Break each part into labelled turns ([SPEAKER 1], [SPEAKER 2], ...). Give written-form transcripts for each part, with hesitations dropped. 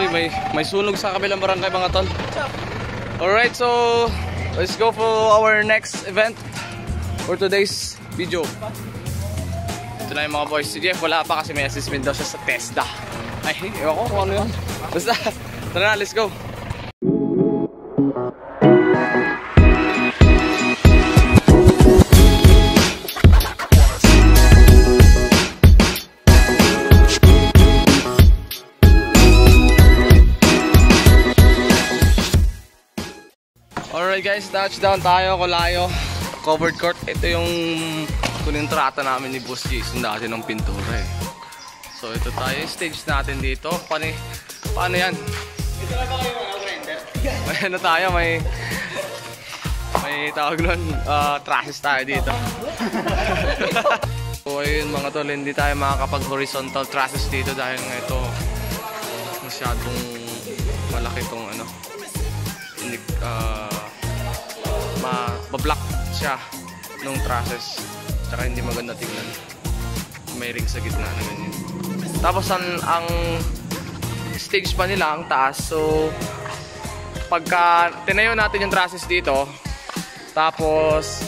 [SPEAKER 1] may sunog sa kabilang barangay mga tol. Alright, so let's go for our next event for today's video. Ito na yung mga boys. Si Jeff wala pa kasi may assessment daw siya sa TESDA. Ay, ewan ko kung ano yun. Basta, tara na, let's go. Alright guys, touchdown tayo, Kolayo. Covered court. Ito yung kunintrata namin ni Boss Jason dati ng pintura eh. So ito tayo, stage natin dito. Paano yan? Ito na ba kayo mga render? May ano tayo, may tawag nun, trashes tayo dito. So ayun mga tol, hindi tayo makakapag horizontal trashes dito dahil nga ito masyadong malaki tong ano, mablock siya nung trusses, tsaka hindi maganda tingnan, may ring sa gitna na ganyan. Tapos ang stage pa nila ang taas, so pagka tinayo natin yung trusses dito tapos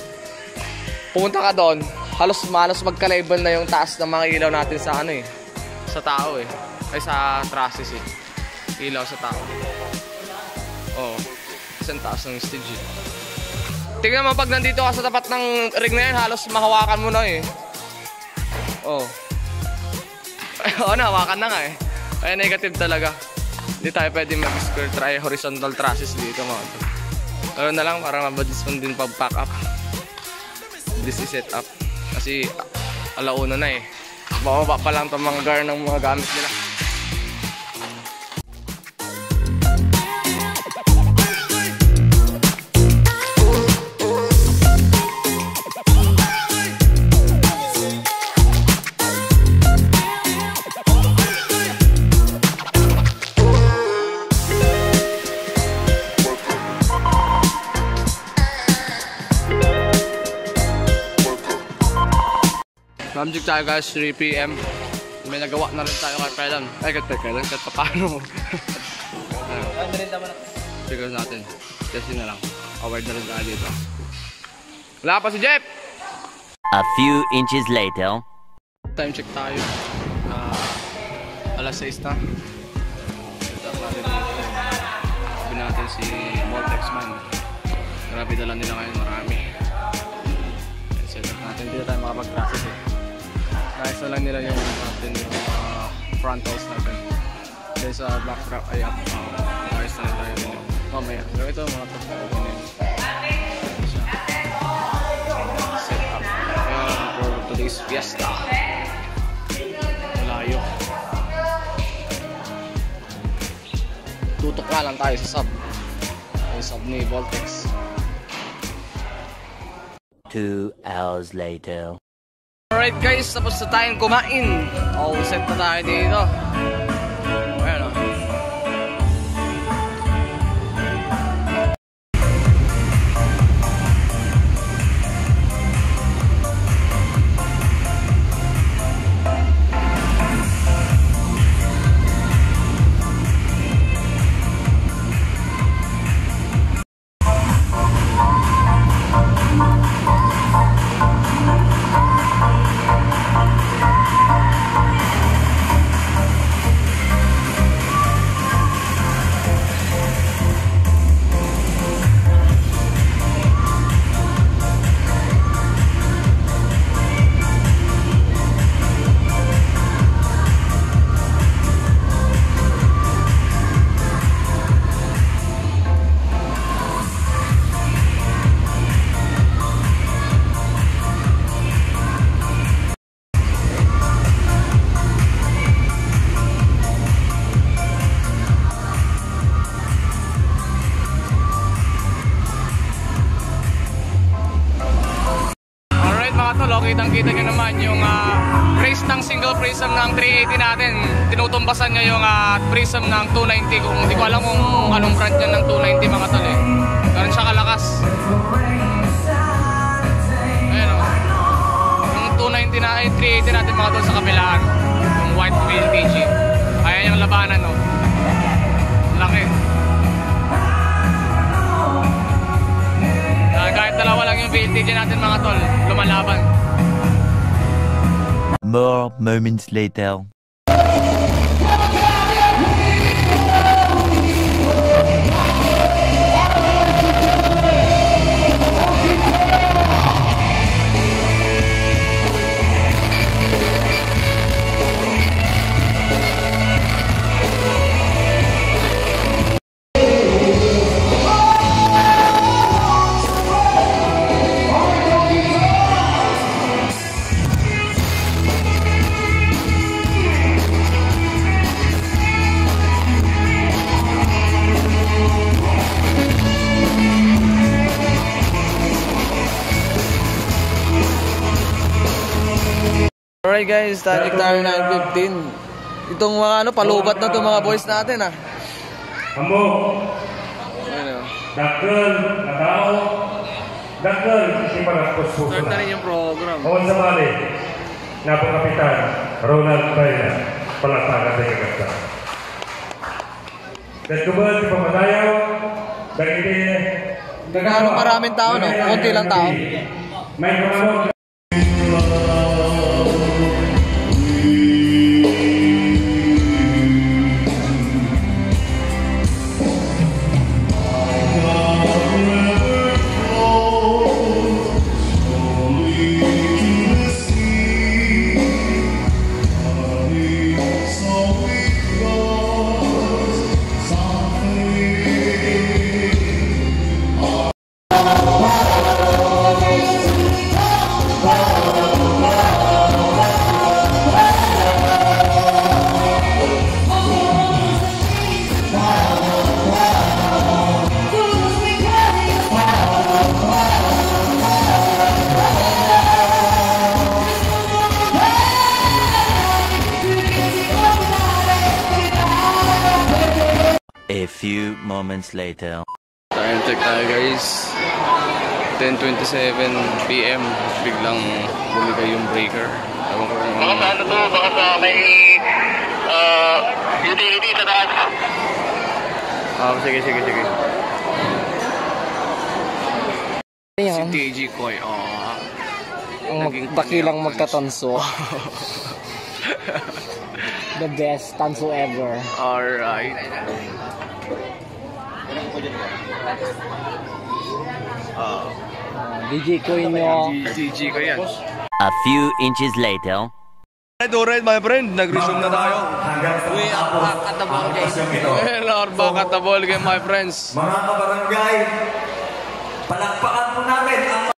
[SPEAKER 1] pumunta ka doon, halos magka-level na yung taas ng mga ilaw natin sa ano eh, sa tao eh, ay sa trusses eh, ilaw sa tao. Oo, isang taas ng stage eh. Tingnan mo pag nandito ka sa tapat ng ring na yan, halos mahawakan mo na eh. Oo. Oo na, hawakan na nga eh. Kaya negative talaga. Hindi tayo pwede mag-square try horizontal trusses dito mga ito. Pero na lang para mabadis mo din pag-pack up. This is set up. Kasi alauna na eh. Bababa pa lang itong mga gar ng mga gamit nila. Subject tayo guys, 3 PM. May nagawa na rin tayo kay Kailan. Ay, kailan? Kahit paano. Figure natin. Testing na lang. Award na rin tayo dito. Wala pa si Jeff!
[SPEAKER 2] A few inches later.
[SPEAKER 1] Time check tayo. Alas 6 na. Set up natin dito. Sabi natin si Voltex man. Grabe dala nila ngayon, marami. Set up natin. Dito tayo makapag-process eh. Ayos na lang nila yung natin yung frontals natin. Then sa backdrop ay ayos na lang tayo nila. Mamaya. Pero ito mga top set up. Ayan for today's fiesta. Malayo. Tutok na lang tayo sa sub. Yung sub ni Voltex.
[SPEAKER 2] 2 hours later.
[SPEAKER 1] Alright guys, tapos na tayong kumain. All set na tayo dito. Ayan o. Kitang-kita nyo naman yung race ng single prism ng 380 natin. Tinutumbasan niya yung prism ng 290. Kung hindi ko alam kung anong brand niya ng 290 mga tol eh. Ganun siya kalakas. Ayan o. Yung 290 na, 380 natin mga tol sa kabilaan. Yung white wheel TG. Ayan yung labanan o. PLTJ natin mga tol, lumalaban.
[SPEAKER 2] More moments later.
[SPEAKER 1] Alright guys, Static tayo 9:15. Itong mga palubat na itong mga boys natin ah.
[SPEAKER 3] Kamu, dakkel, natao, dakkel, si para puso
[SPEAKER 1] Start na rin yung program.
[SPEAKER 3] Awan sa mali, Napakapitan, Ronald Bayan, Palatagan sa Kagasa. Dan kemudian di pemadayaw, dan ini
[SPEAKER 1] Gano'ng maraming tao no? Kunti lang tao.
[SPEAKER 3] May kamano.
[SPEAKER 2] A few moments later.
[SPEAKER 1] Time check tayo guys. 10:27 PM. Biglang bumigay yung breaker. Ewan ko kung
[SPEAKER 4] Baka sa ano to, baka sa may utility sa taas.
[SPEAKER 1] sige. Si
[SPEAKER 5] Yan.
[SPEAKER 1] TG Koy.
[SPEAKER 5] Ang dakilang magtatanso. The best tanso ever.
[SPEAKER 1] Alright.
[SPEAKER 5] DJ Koy nyo.
[SPEAKER 1] TG ko yan.
[SPEAKER 2] A few inches later.
[SPEAKER 1] Alright my friend, nag-resume na tayo.
[SPEAKER 5] We are back at the ball game.
[SPEAKER 1] Well, we're back at the ball game my friends.
[SPEAKER 6] Mga kabarangay, palakpakan po natin ang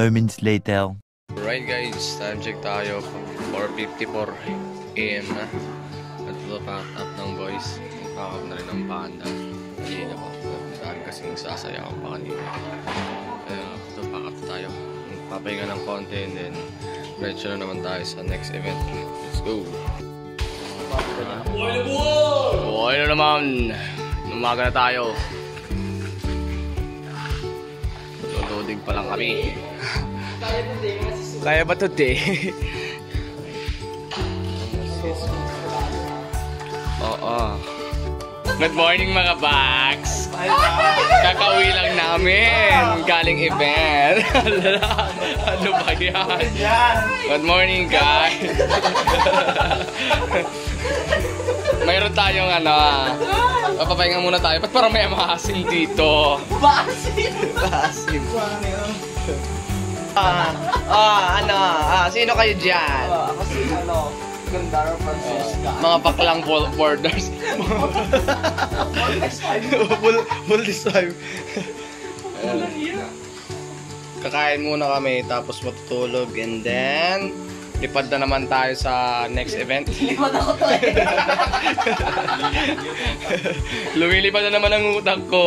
[SPEAKER 2] moments later.
[SPEAKER 1] Alright guys, time check tayo. 4:54 AM na. At ito pack up ng boys. Pack up na rin ng panda. Ayun ako. Dahil kasing sasaya ako pa kanina. Ito pack up tayo. Papahinga ng konti and then diretso na naman tayo sa next event. Let's go! Buhay na naman! Umaga na tayo. Loading pa lang kami. Kaya ba today? Oo. Good morning mga bags! Kakauwi lang namin galing event. Ano ba yan? Good morning guys! Mayroon tayong papapahinga muna tayo. Ba't parang may mahasil dito? Basil? Sino kayo dyan?
[SPEAKER 5] Ako si Gandara Francisca.
[SPEAKER 1] Mga baklang borders. Full time. Kakain muna kami, tapos matutulog, and then lipad na naman tayo sa next event.
[SPEAKER 5] Lipad ako to eh.
[SPEAKER 1] Lumilipad na naman ang utak ko.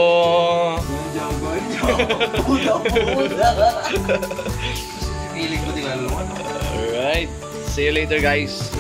[SPEAKER 6] Feeling ko din ano.
[SPEAKER 1] Alright. See you later guys.